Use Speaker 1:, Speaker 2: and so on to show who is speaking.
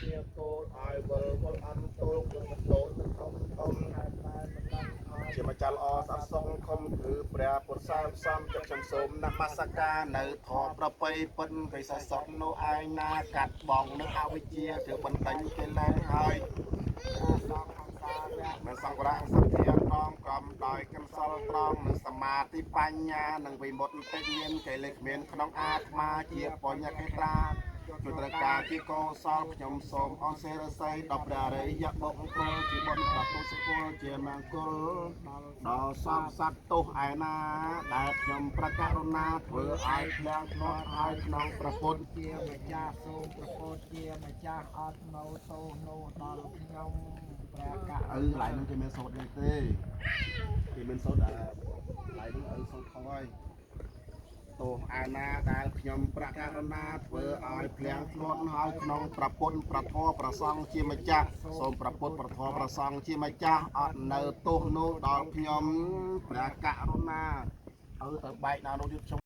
Speaker 1: ជាកូនឲ្យវិលវល់អន់ទោលគុំតូនធំធំហើយបានមិនដឹងជាម្ចាស់ល្អស្អាតសងខំគឺព្រះពុទ្ធសាសនាចិត្តខ្ញុំសូមនមស្ការនៅធម៌ប្រពៃពិនកៃសសក់នោះឯងណាកាត់បងនៅអវិជ្ជាគឺបណ្ដេញកិលេសហើយសង្ឃហង្សាវៈមិនសង្វរៈសទ្ធាត្រង់កំដោយកម្សលត្រង់និងសមាធិបញ្ញានិងវិមុតតិមានកិលេសគ្មានក្នុងអាត្មាជាបញ្ញកេត្រាជួយត្រូវការជាកុសលខ្ញុំសូមអរសេរស័យដល់ព្រះរិយបុគ្គលជាបុណ្យប្រពុសុពលជាមង្គលដល់សពសត្វទោសឯណាដែលខ្ញុំប្រកាសរណាធ្វើឲ្យភ្លាំងធ្លាប់ឲ្យក្នុងប្រពុតជាម្ចាស់សូមប្រពុតជាម្ចាស់អត់នៅទោសនោះដល់ខ្ញុំព្រះកៈកន្លែងនោះគេមានសូត្រនេះទេគេមានសូត្រកន្លែងនោះសូត្រខុសហើយទោសអាណាដែលខ្ញុំប្រកាសណាធ្វើឲ្យភ្លាំងធ្លាត់ហើយក្នុងប្រពុតប្រធរប្រសង់ជាម្ចាស់សូមប្រពុតប្រធរប្រសង់ជាម្ចាស់អត់នៅទោសនោះដល់ខ្ញុំព្រះករុណាទៅបែកដល់នោះទៀតខ្ញុំ